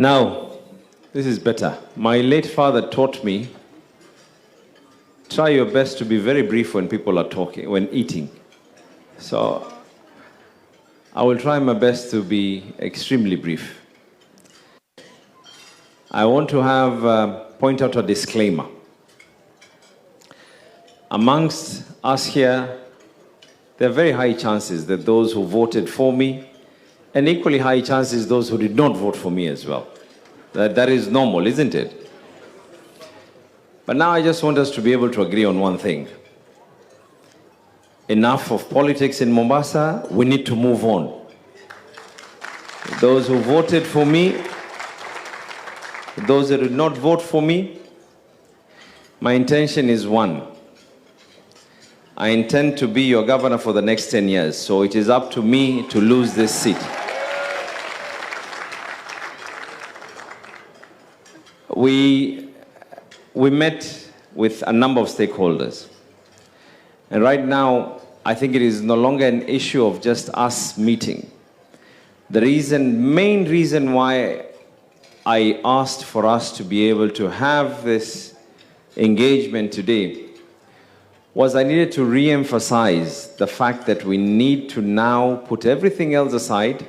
Now, this is better. My late father taught me, try your best to be very brief when people are talking, when eating. So, I will try my best to be extremely brief. I want to point out a disclaimer. Amongst us here, there are very high chances that those who voted for me, and equally high chances those who did not vote for me as well. That is normal, isn't it? But now I just want us to be able to agree on one thing. Enough of politics in Mombasa, we need to move on. Those who voted for me, those that did not vote for me, my intention is one. I intend to be your governor for the next 10 years, so it is up to me to lose this seat. We met with a number of stakeholders. And right now, I think it is no longer an issue of just us meeting. The main reason why I asked for us to be able to have this engagement today was I needed to re-emphasize the fact that we need to now put everything else aside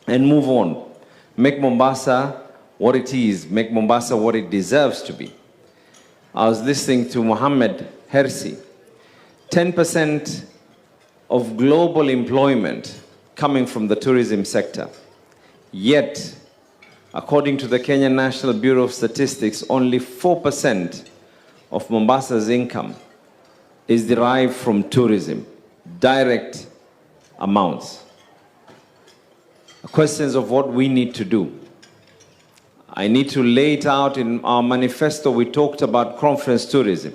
and move on. Make Mombasa what it is, make Mombasa what it deserves to be. I was listening to Mohammed Hersi. 10% of global employment coming from the tourism sector. Yet, according to the Kenyan National Bureau of Statistics, only 4% of Mombasa's income is derived from tourism, direct amounts. Questions of what we need to do. I need to lay it out in our manifesto. We talked about conference tourism.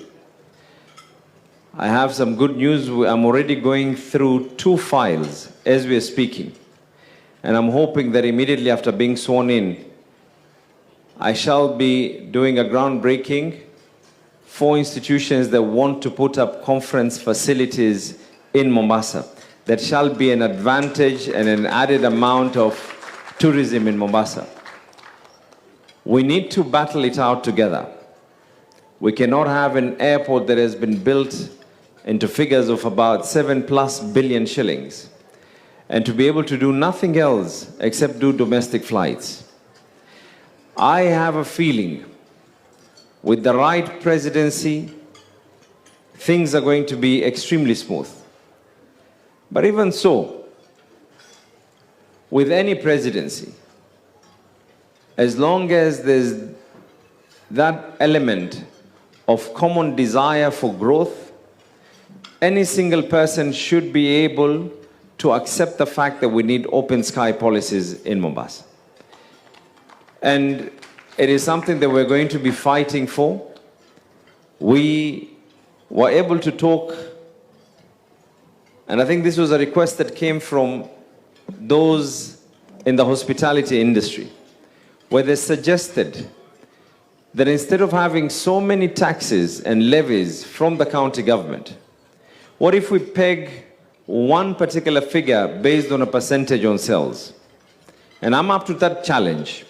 I have some good news. I'm already going through 2 files as we are speaking. And I'm hoping that immediately after being sworn in, I shall be doing a groundbreaking for institutions that want to put up conference facilities in Mombasa. That shall be an advantage and an added amount of tourism in Mombasa. We need to battle it out together. We cannot have an airport that has been built into figures of about 7+ billion shillings and to be able to do nothing else except do domestic flights. I have a feeling with the right presidency, things are going to be extremely smooth. But even so, with any presidency, as long as there's that element of common desire for growth, any single person should be able to accept the fact that we need open sky policies in Mombasa. And it is something that we're going to be fighting for. We were able to talk, and I think this was a request that came from those in the hospitality industry, where they suggested that instead of having so many taxes and levies from the county government, what if we peg one particular figure based on a percentage on sales? And I'm up to that challenge,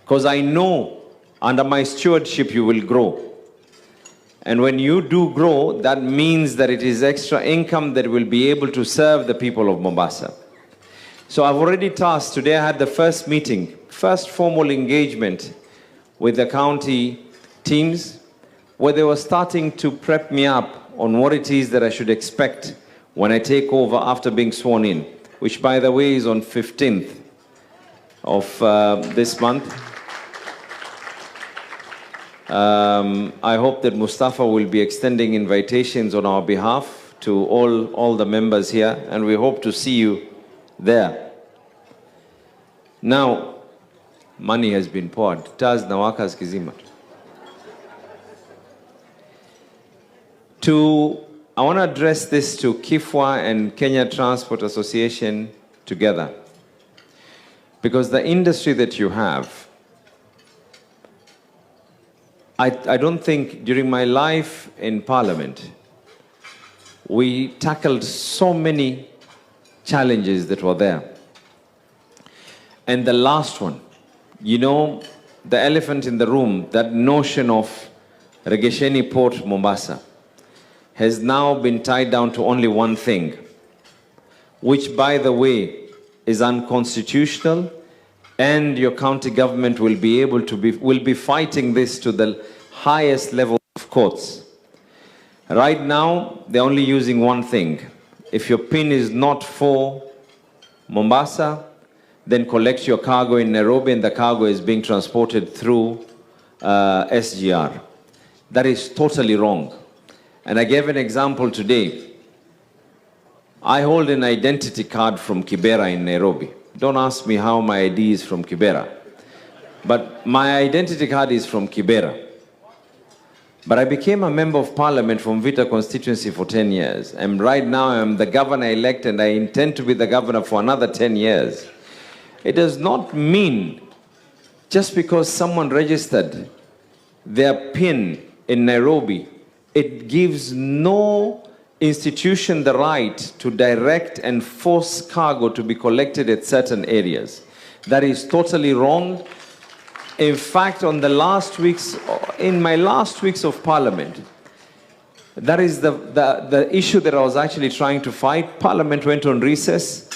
because I know under my stewardship you will grow. And when you do grow, that means that it is extra income that will be able to serve the people of Mombasa. So I've already tasked, today I had the first meeting, first formal engagement with the county teams, where they were starting to prep me up on what it is that I should expect when I take over after being sworn in, which by the way is on 15th of this month. I hope that Mustafa will be extending invitations on our behalf to all the members here, and we hope to see you there. Now, money has been poured. Taz nawakas kizima. I want to address this to Kifwa and Kenya Transport Association together. Because the industry that you have, I don't think during my life in Parliament, we tackled so many challenges that were there. And the last one, You know, the elephant in the room, that notion of Regesheni Port, Mombasa, has now been tied down to only one thing, which, by the way, is unconstitutional, and your county government will be fighting this to the highest level of courts. Right now, they're only using one thing. If your PIN is not for Mombasa, then collect your cargo in Nairobi, and the cargo is being transported through SGR. That is totally wrong. And I gave an example today. I hold an identity card from Kibera in Nairobi. Don't ask me how my ID is from Kibera. But my identity card is from Kibera. But I became a member of parliament from Vita constituency for 10 years. And right now I'm the governor-elect, and I intend to be the governor for another 10 years. It does not mean just because someone registered their PIN in Nairobi, it gives no institution the right to direct and force cargo to be collected at certain areas. That is totally wrong. In fact, in my last weeks of parliament, that is the issue that I was actually trying to fight. Parliament went on recess.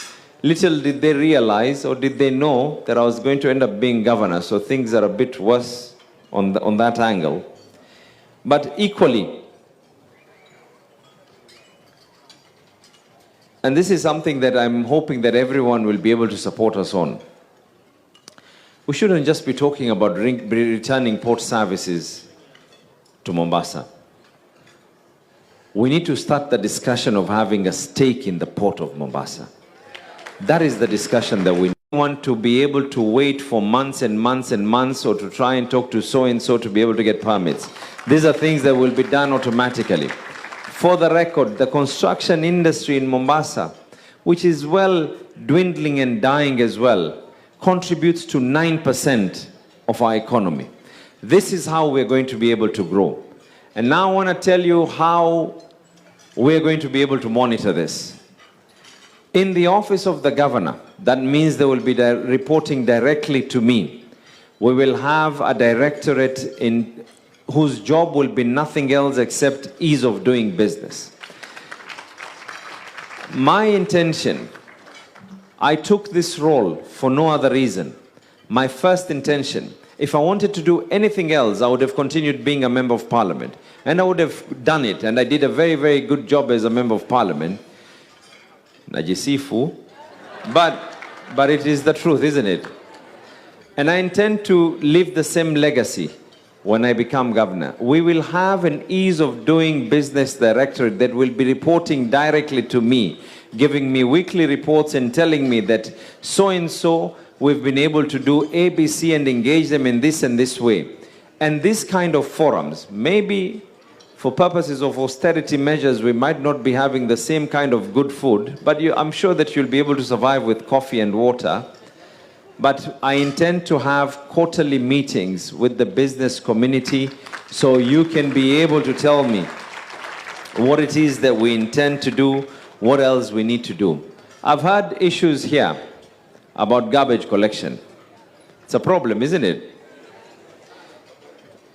Little did they realize, or did they know, that I was going to end up being governor, so things are a bit worse on that angle. But equally, and this is something that I'm hoping that everyone will be able to support us on, we shouldn't just be talking about returning port services to Mombasa. We need to start the discussion of having a stake in the port of Mombasa. That is the discussion that we want to be able to wait for months and months and months, or to try and talk to so-and-so to be able to get permits. These are things that will be done automatically. For the record, the construction industry in Mombasa, which is well dwindling and dying as well, contributes to 9% of our economy. This is how we're going to be able to grow. And now I want to tell you how we're going to be able to monitor this. In the office of the governor, that means they will be reporting directly to me. We will have a directorate whose job will be nothing else except ease of doing business. My intention, I took this role for no other reason. My first intention, if I wanted to do anything else, I would have continued being a member of parliament. And I would have done it. And I did a very, very good job as a member of parliament. Najisifu. But it is the truth, isn't it? And I intend to leave the same legacy when I become governor. We will have an ease of doing business directorate that will be reporting directly to me, giving me weekly reports and telling me that so-and-so, we've been able to do A, B, C, and engage them in this and this way. And this kind of forums, maybe for purposes of austerity measures, we might not be having the same kind of good food, but I'm sure that you'll be able to survive with coffee and water. But I intend to have quarterly meetings with the business community, so you can be able to tell me what it is that we intend to do, what else we need to do. I've had issues here about garbage collection. It's a problem, isn't it?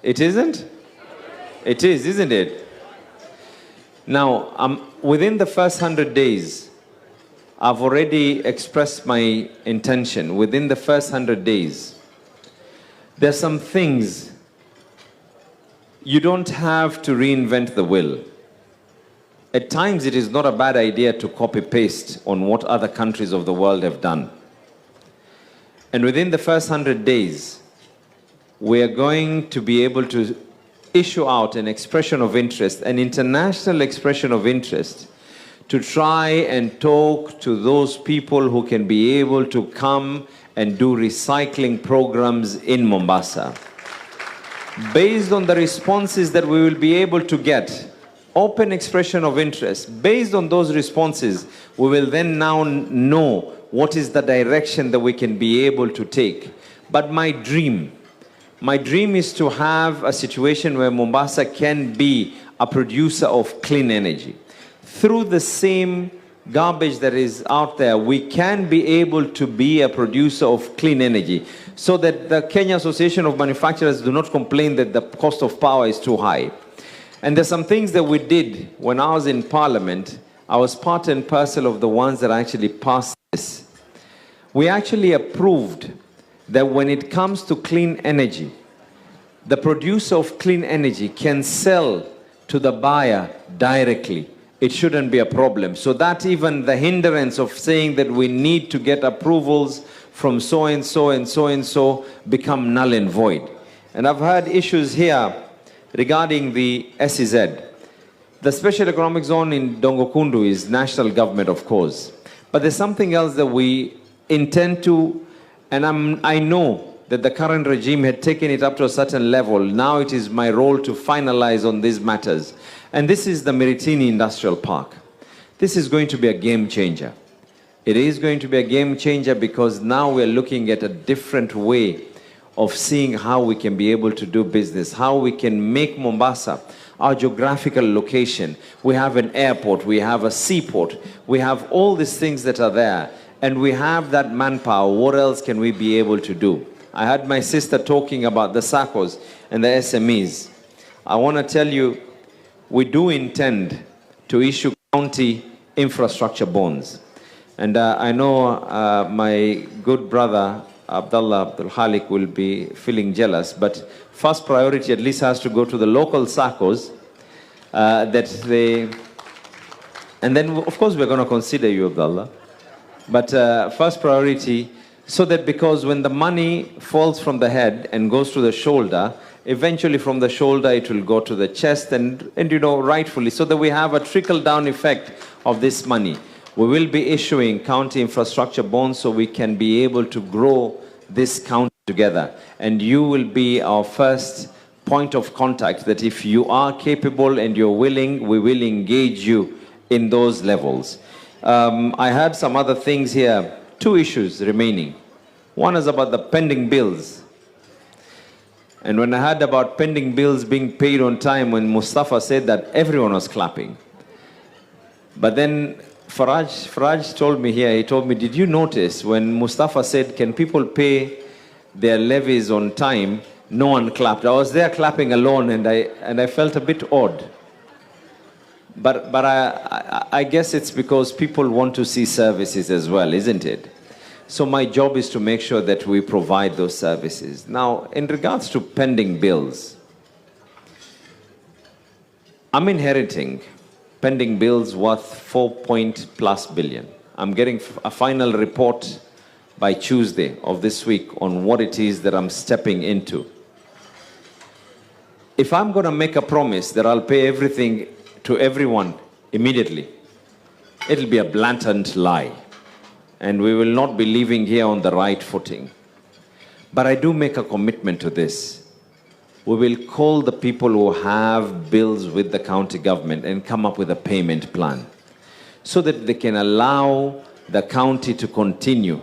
It isn't? It is, isn't it? Now, within the first 100 days, I've already expressed my intention. Within the first 100 days, there's some things you don't have to reinvent the wheel. At times, it is not a bad idea to copy-paste on what other countries of the world have done. And within the first 100 days, we are going to be able to issue out an expression of interest, an international expression of interest, to try and talk to those people who can be able to come and do recycling programs in Mombasa. Based on the responses that we will be able to get, open expression of interest, based on those responses, we will then now know what is the direction that we can be able to take. But my dream is to have a situation where Mombasa can be a producer of clean energy through the same garbage that is out there, we can be able to be a producer of clean energy so that the Kenya Association of Manufacturers do not complain that the cost of power is too high. And there's some things that we did when I was in Parliament. I was part and parcel of the ones that actually passed this. We actually approved that when it comes to clean energy, the producer of clean energy can sell to the buyer directly. It shouldn't be a problem. So that even the hindrance of saying that we need to get approvals from so-and-so and so-and-so become null and void. And I've heard issues here regarding the SEZ. The Special Economic Zone in Dongokundu is national government, of course. But there's something else that we intend to, and I know that the current regime had taken it up to a certain level. Now it is my role to finalize on these matters. And this is the Miritini Industrial Park. This is going to be a game changer. It is going to be a game changer because now we're looking at a different way of seeing how we can be able to do business, how we can make Mombasa our geographical location. We have an airport, we have a seaport, we have all these things that are there, and we have that manpower. What else can we be able to do? I had my sister talking about the SACCOs and the SMEs. I want to tell you, we do intend to issue county infrastructure bonds. And I know my good brother, Abdul Khalik, will be feeling jealous, but first priority at least has to go to the local SACCOs and then of course we're going to consider you, Abdullah. But first priority, so that because when the money falls from the head and goes to the shoulder, eventually from the shoulder it will go to the chest and you know, rightfully, so that we have a trickle-down effect of this money. We will be issuing county infrastructure bonds so we can be able to grow this county together. And you will be our first point of contact, that if you are capable and you're willing, we will engage you in those levels. I had some other things here, 2 issues remaining. One is about the pending bills. And when I heard about pending bills being paid on time, when Mustafa said that, everyone was clapping. But then Faraj told me here, he told me, did you notice when Mustafa said, can people pay their levies on time, no one clapped. I was there clapping alone and I felt a bit odd. But I guess it's because people want to see services as well, isn't it? So my job is to make sure that we provide those services. Now, in regards to pending bills, I'm inheriting pending bills worth 4+ billion. I'm getting a final report by Tuesday of this week on what it is that I'm stepping into. If I'm going to make a promise that I'll pay everything to everyone immediately, it'll be a blatant lie. And we will not be living here on the right footing. But I do make a commitment to this. We will call the people who have bills with the county government and come up with a payment plan so that they can allow the county to continue.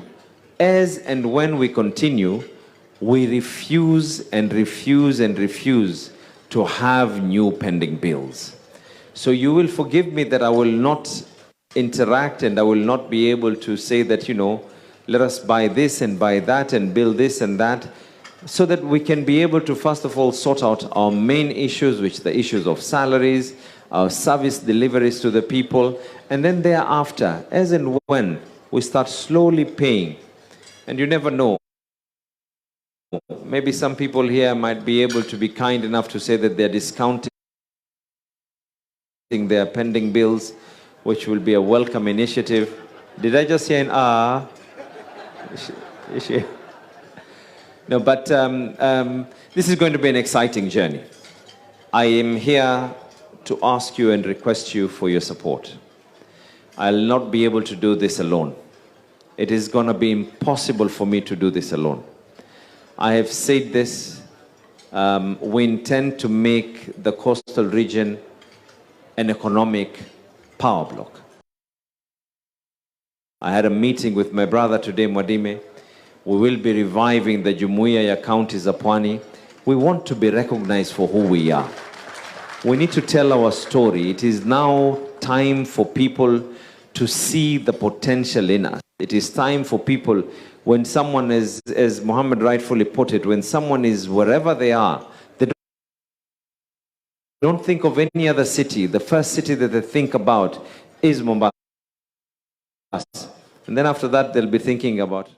As and when we continue, we refuse and refuse and refuse to have new pending bills. So you will forgive me that I will not interact and I will not be able to say that, you know, let us buy this and buy that and build this and that, so that we can be able to first of all sort out our main issues, which are the issues of salaries, our service deliveries to the people, and then thereafter, as and when we start slowly paying, and you never know, maybe some people here might be able to be kind enough to say that they're discounting their pending bills, which will be a welcome initiative. Did I just hear an ah? Is she? No, but this is going to be an exciting journey. I am here to ask you and request you for your support. I'll not be able to do this alone. It is going to be impossible for me to do this alone. I have said this. We intend to make the coastal region an economic power block. I had a meeting with my brother today, Mwadime. We will be reviving the Jumuiya ya Counties za Pwani. We want to be recognized for who we are. We need to tell our story. It is now time for people to see the potential in us. It is time for people, when someone is, as Muhammad rightfully put it, when someone is wherever they are, they don't think of any other city. The first city that they think about is Mombasa. And then after that, they'll be thinking about